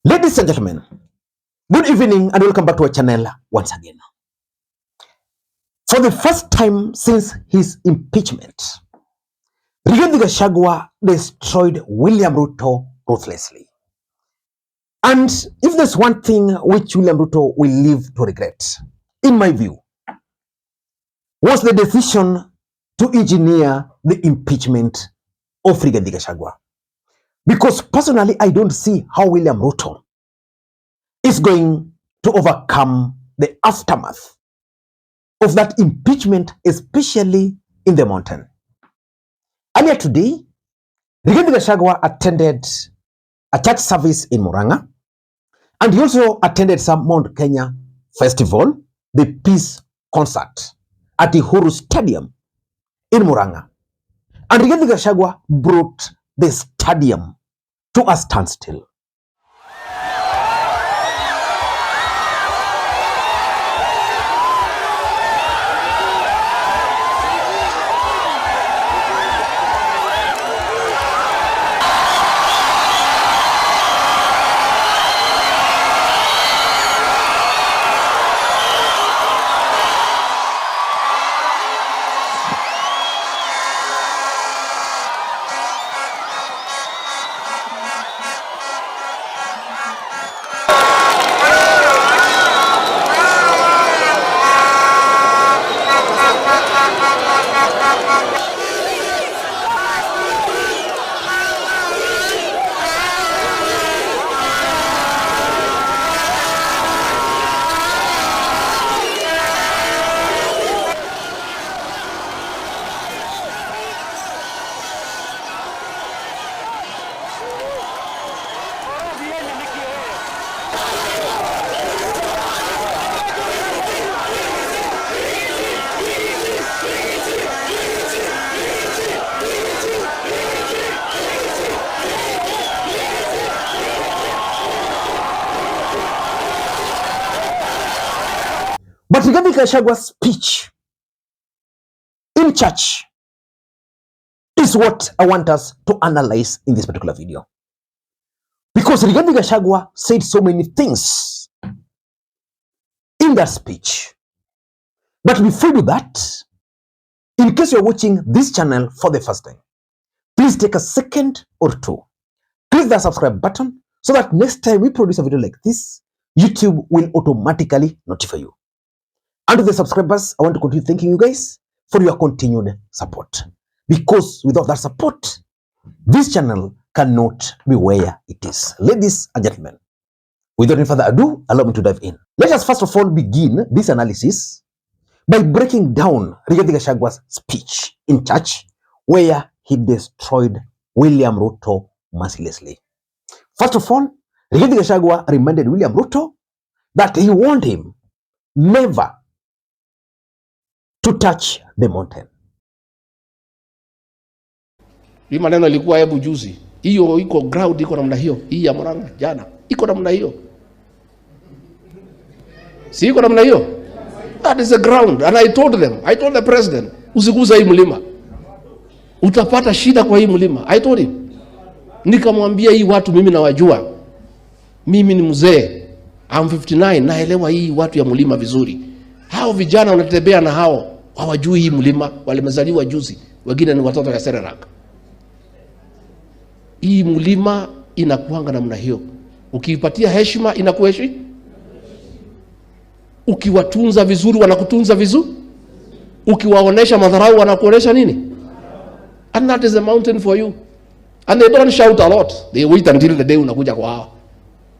Ladies and gentlemen, good evening and welcome back to our channel once again. For the first time since his impeachment, Rigathi Gachagua destroyed William Ruto ruthlessly. And if there's one thing which William Ruto will live to regret, in my view, was the decision to engineer the impeachment of Rigathi Gachagua. Because personally, I don't see how William Ruto is going to overcome the aftermath of that impeachment, especially in the mountain. Earlier today, Rigathi Gachagua attended a church service in Murang'a, and he also attended some Mount Kenya festival, the peace concert at the Uhuru Stadium in Murang'a. And Rigathi Gachagua brought the stadium to a standstill. But Rigathi Gachagua's speech in church is what I want us to analyze in this particular video. Because Rigathi Gachagua said so many things in that speech. But before we do that, in case you're watching this channel for the first time, please take a second or two. Click the subscribe button so that next time we produce a video like this, YouTube will automatically notify you. And to the subscribers, I want to continue thanking you guys for your continued support. Because without that support, this channel cannot be where it is. Ladies and gentlemen, without any further ado, allow me to dive in. Let us first of all begin this analysis by breaking down Rigathi Gachagua's speech in church, where he destroyed William Ruto mercilessly. First of all, Rigathi Gachagua reminded William Ruto that he warned him never to touch the mountain. Hii maneno ilikuwa hebu juzi. Hiyo iko ground iko namna hiyo. Hii ya Murang'a jana iko namna hiyo. Si iko namna hiyo? That is the ground, and I told the president, usiguza hii mlima. Utapata shida kwa hii mlima. I told him. Nikamwambia hii watu mimi nawajua. Mimi ni mzee. I'm 59, naelewa hii watu ya mlima vizuri. Hao vijana wanatembea na hao hawajui hii mlima, walimezaliwa juzi, wengine ni watoto ya Senegal. Hii mlima inakuanga namna hiyo. Ukiipatia heshima inakuheshimu. Ukiwatunza vizuri wanakutunza vizuri. Ukiwaonesha madharau wanakuonesha nini? And that is the mountain for you. And they don't shout a lot. They wait until the day unakuja kwa hao.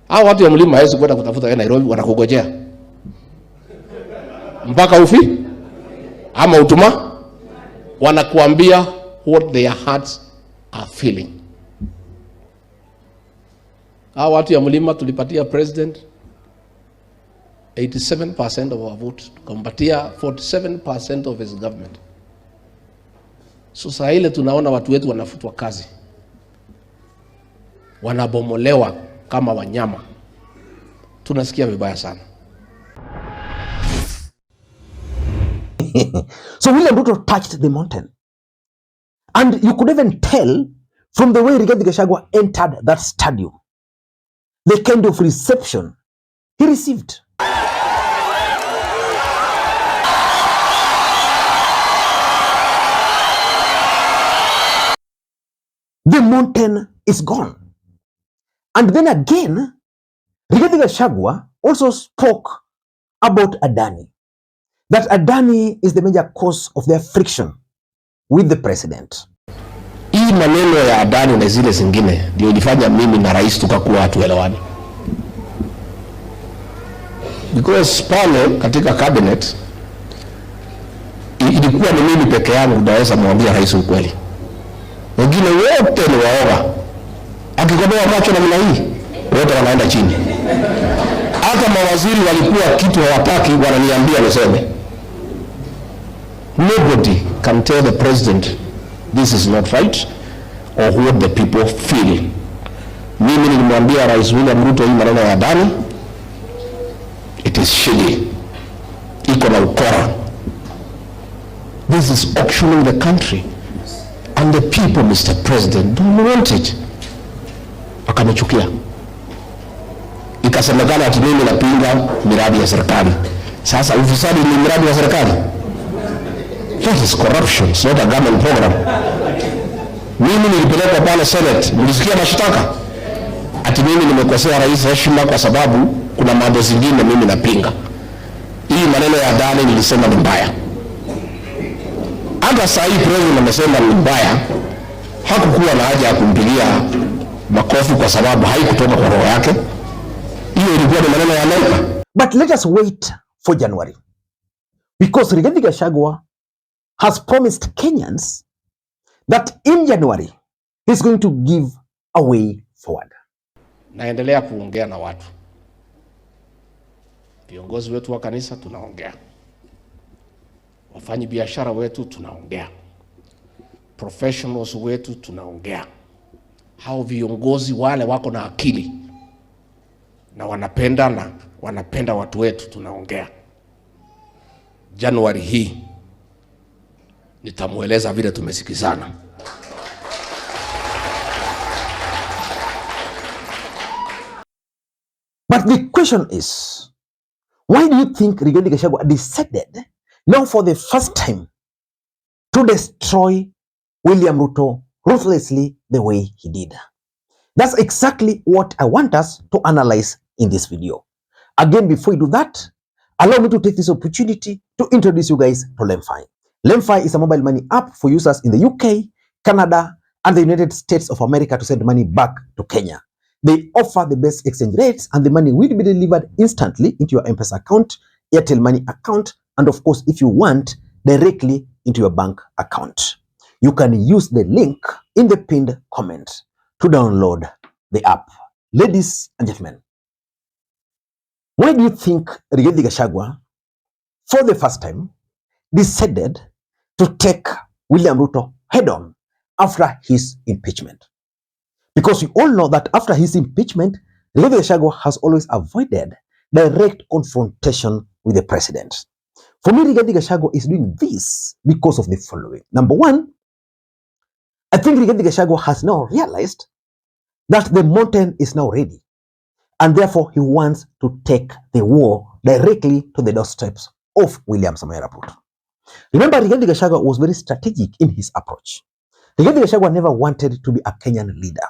Hao watu ya mlima hawezi kwenda kutafuta wewe Nairobi, wanakugojea mpaka ufi ama utuma, wanakuambia what their hearts are feeling. Hao watu ya mlima tulipatia president 87% of our vote, tukampatia 47% of his government. So saa ile tunaona watu wetu wanafutwa kazi, wanabomolewa kama wanyama, tunasikia vibaya sana. So William Ruto touched the mountain. And you could even tell from the way Rigathi Gachagua entered that stadium the kind of reception he received. The mountain is gone. And then again, Rigathi Gachagua also spoke about Adani, that Adani is the major cause of their friction with the president. Hii maneno ya Adani na zile zingine ndio ilifanya mimi na rais tukakuwa hatuelewani. Because pale katika cabinet ilikuwa ni mimi peke yangu naweza mwambia rais ukweli. Wengine wote ni waoga. Akikodoa macho namna hii, wote wanaenda chini. Hata mawaziri walikuwa kitu hawataki wananiambia niseme. Nobody can tell the president this is not right or what the people feel. Mimi nilimwambia Rais William Ruto hii maneno ya Adani, it is shady. Iko na ukora. This is auctioning the country. And the people, Mr. President, don't want it. Akanichukia. Ikasemekana ati mimi napinga miradi ya serikali. Sasa ufisadi ni miradi ya serikali? That is corruption, it's not a government program. Mimi nilipelekwa pale Senate, nilisikia mashtaka ati mimi nimekosea rais heshima kwa sababu kuna mambo zingine mimi napinga. Hii maneno ya Adani nilisema ni mbaya. Hata saa hii president amesema ni mbaya, hakukuwa na haja ya kumpigia makofi kwa sababu haikutoka kwa roho yake. Hiyo ilikuwa ni maneno ya Amerika. But let us wait for January, because Rigathi Gachagua has promised Kenyans that in January he's going to give a way forward. Naendelea kuongea na watu. Viongozi wetu wa kanisa tunaongea. Wafanyi biashara wetu tunaongea. Professionals wetu tunaongea. Hao viongozi wale wako na akili na wanapenda watu wetu tunaongea. Januari hii nitamueleza vile tumesikizana. But the question is, why do you think Rigathi Gachagua decided now for the first time to destroy William Ruto ruthlessly the way he did? That's exactly what I want us to analyze in this video. Again, before we do that, allow me to take this opportunity to introduce you guys to LemFi. LemFi is a mobile money app for users in the UK, Canada, and the United States of America to send money back to Kenya. They offer the best exchange rates and the money will be delivered instantly into your M-Pesa account, Airtel Money account, and of course, if you want, directly into your bank account. You can use the link in the pinned comment to download the app. Ladies and gentlemen, why do you think Rigathi Gachagua, for the first time, decided to take William Ruto head-on after his impeachment? Because we all know that after his impeachment, Rigathi Gachagua has always avoided direct confrontation with the president. For me, Rigathi Gachagua is doing this because of the following. Number one, I think Rigathi Gachagua has now realized that the mountain is now ready, and therefore he wants to take the war directly to the doorsteps of William Samoei Ruto. Remember, Rigathi Gachagua was very strategic in his approach. Rigathi Gachagua never wanted to be a Kenyan leader.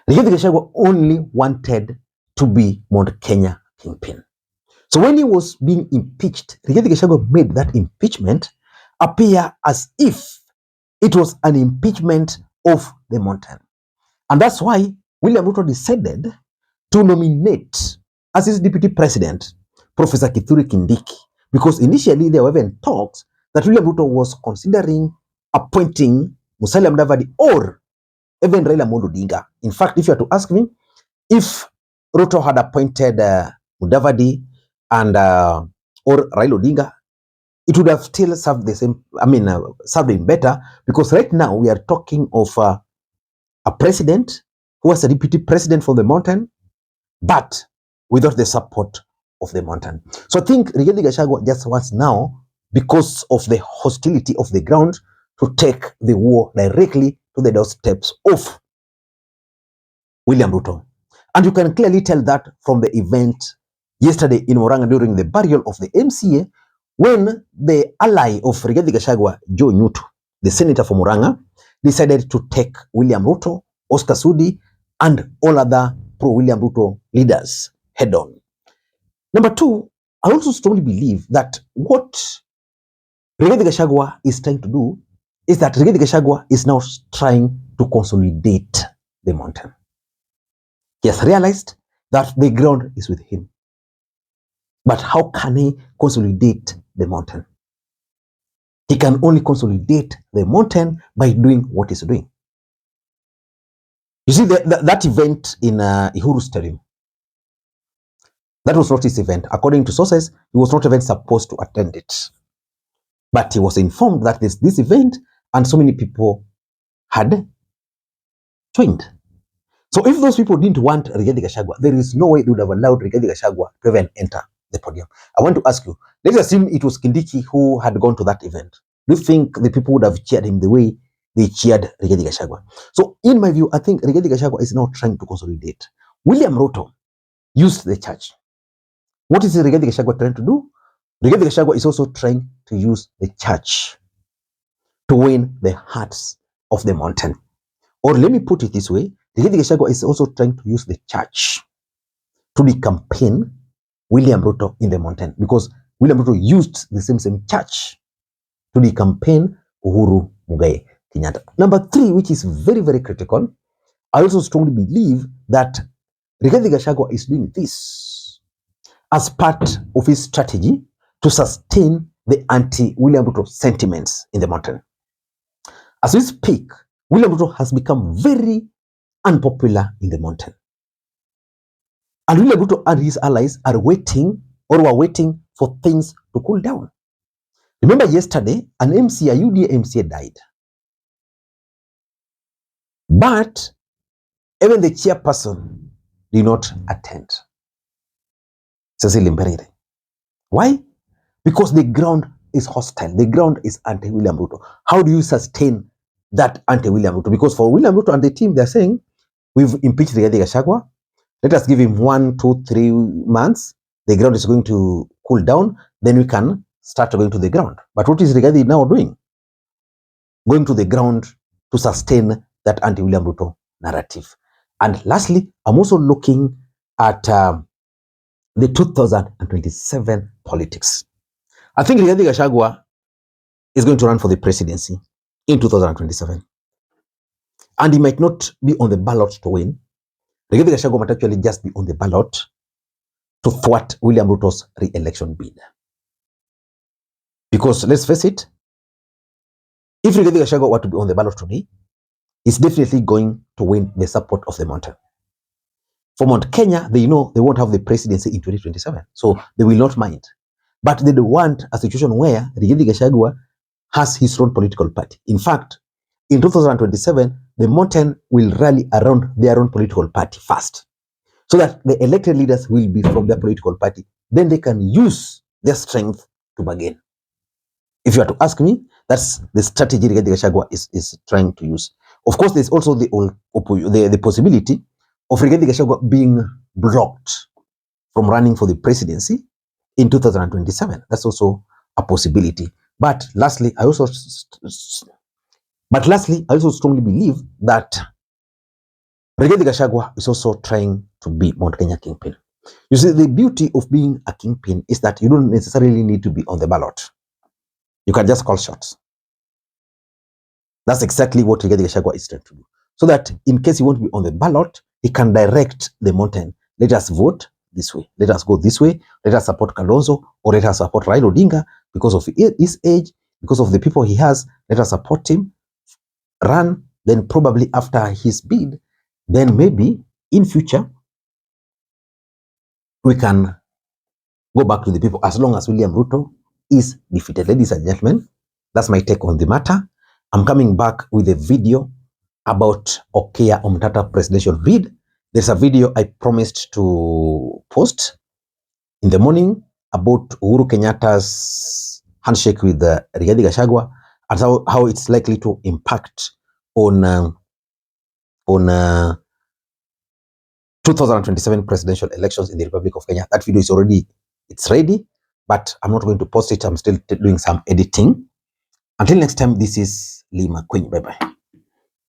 Rigathi Gachagua only wanted to be Mount Kenya kingpin. So when he was being impeached, Rigathi Gachagua made that impeachment appear as if it was an impeachment of the mountain. And that's why William Ruto decided to nominate as his deputy president Professor Kithure Kindiki, because initially there were even talks that William Ruto was considering appointing Musalia Mudavadi or even Raila Odinga. In fact, if you are to ask me, if Ruto had appointed Mudavadi and or Raila Odinga, it would have still served the same. Served him better, because right now we are talking of a president who was a deputy president for the mountain, but without the support of the mountain. So I think Rigathi Gachagua just wants now, because of the hostility of the ground, to take the war directly to the doorsteps of William Ruto. And you can clearly tell that from the event yesterday in Murang'a during the burial of the MCA, when the ally of Rigathi Gachagua, Joe Ruto, the senator from Murang'a, decided to take William Ruto, Oscar Sudi, and all other pro-William Ruto leaders head on. Number two, I also strongly believe that what Rigathi Gachagua is trying to do is that Rigathi Gachagua is now trying to consolidate the mountain. He has realized that the ground is with him. But how can he consolidate the mountain? He can only consolidate the mountain by doing what he's doing. You see, that event in Uhuru Stadium, that was not his event. According to sources, he was not even supposed to attend it. But he was informed that there's this event and so many people had joined. So if those people didn't want Rigathi Gachagua, there is no way they would have allowed Rigathi Gachagua to even enter the podium. I want to ask you, let's assume it was Kindiki who had gone to that event. Do you think the people would have cheered him the way they cheered Rigathi Gachagua? So in my view, I think Rigathi Gachagua is now trying to consolidate. William Ruto used the church. What is Rigathi Gachagua trying to do? Rigathi Gachagua is also trying to use the church to win the hearts of the mountain. Or let me put it this way, Rigathi Gachagua is also trying to use the church to campaign William Ruto in the mountain, because William Ruto used the same church to campaign Uhuru Kenyatta. Number three, which is very, very critical, I also strongly believe that Rigathi Gachagua is doing this as part of his strategy to sustain the anti-William Ruto sentiments in the mountain. As we speak, William Ruto has become very unpopular in the mountain. And William Ruto and his allies are waiting, or were waiting for things to cool down. Remember yesterday, an MCA, UDA MCA died. But even the chairperson did not attend. Cecily Mberere. Why? Because the ground is hostile. The ground is anti-William Ruto. How do you sustain that anti-William Ruto? Because for William Ruto and the team, they're saying, we've impeached Rigathi Gachagua. Let us give him 1, 2, 3 months. The ground is going to cool down. Then we can start going to the ground. But what is Rigathi now doing? Going to the ground to sustain that anti-William Ruto narrative. And lastly, I'm also looking at the 2027 politics. I think Rigathi Gachagua is going to run for the presidency in 2027. And he might not be on the ballot to win. Rigathi Gachagua might actually just be on the ballot to thwart William Ruto's re-election bid. Because let's face it, if Rigathi Gachagua were to be on the ballot today, he's definitely going to win the support of the mountain. For Mount Kenya, they know they won't have the presidency in 2027, so they will not mind. But they don't want a situation where Rigathi Gachagua has his own political party. In fact, in 2027, the mountain will rally around their own political party first, so that the elected leaders will be from their political party. Then they can use their strength to bargain. If you are to ask me, that's the strategy Rigathi Gachagua is trying to use. Of course, there's also the possibility of Rigathi Gachagua being blocked from running for the presidency in 2027. That's also a possibility. But lastly, I also strongly believe that Rigathi Gachagua is also trying to be Mount Kenya kingpin. You see, the beauty of being a kingpin is that you don't necessarily need to be on the ballot. You can just call shots. That's exactly what Rigathi Gachagua is trying to do. So that in case he won't be on the ballot, he can direct the mountain. Let us vote this way. Let us go this way. Let us support Kalonzo, or let us support Raila Odinga because of his age, because of the people he has. Let us support him, run. Then probably after his bid, then maybe in future, we can go back to the people as long as William Ruto is defeated. Ladies and gentlemen, that's my take on the matter. I'm coming back with a video about Okia Omtata presidential bid. There's a video I promised to post in the morning about Uhuru Kenyatta's handshake with Rigathi Gachagua and how it's likely to impact on 2027 presidential elections in the Republic of Kenya. That video is already, it's ready, but I'm not going to post it. I'm still doing some editing. Until next time, this is Makwiny. Bye-bye.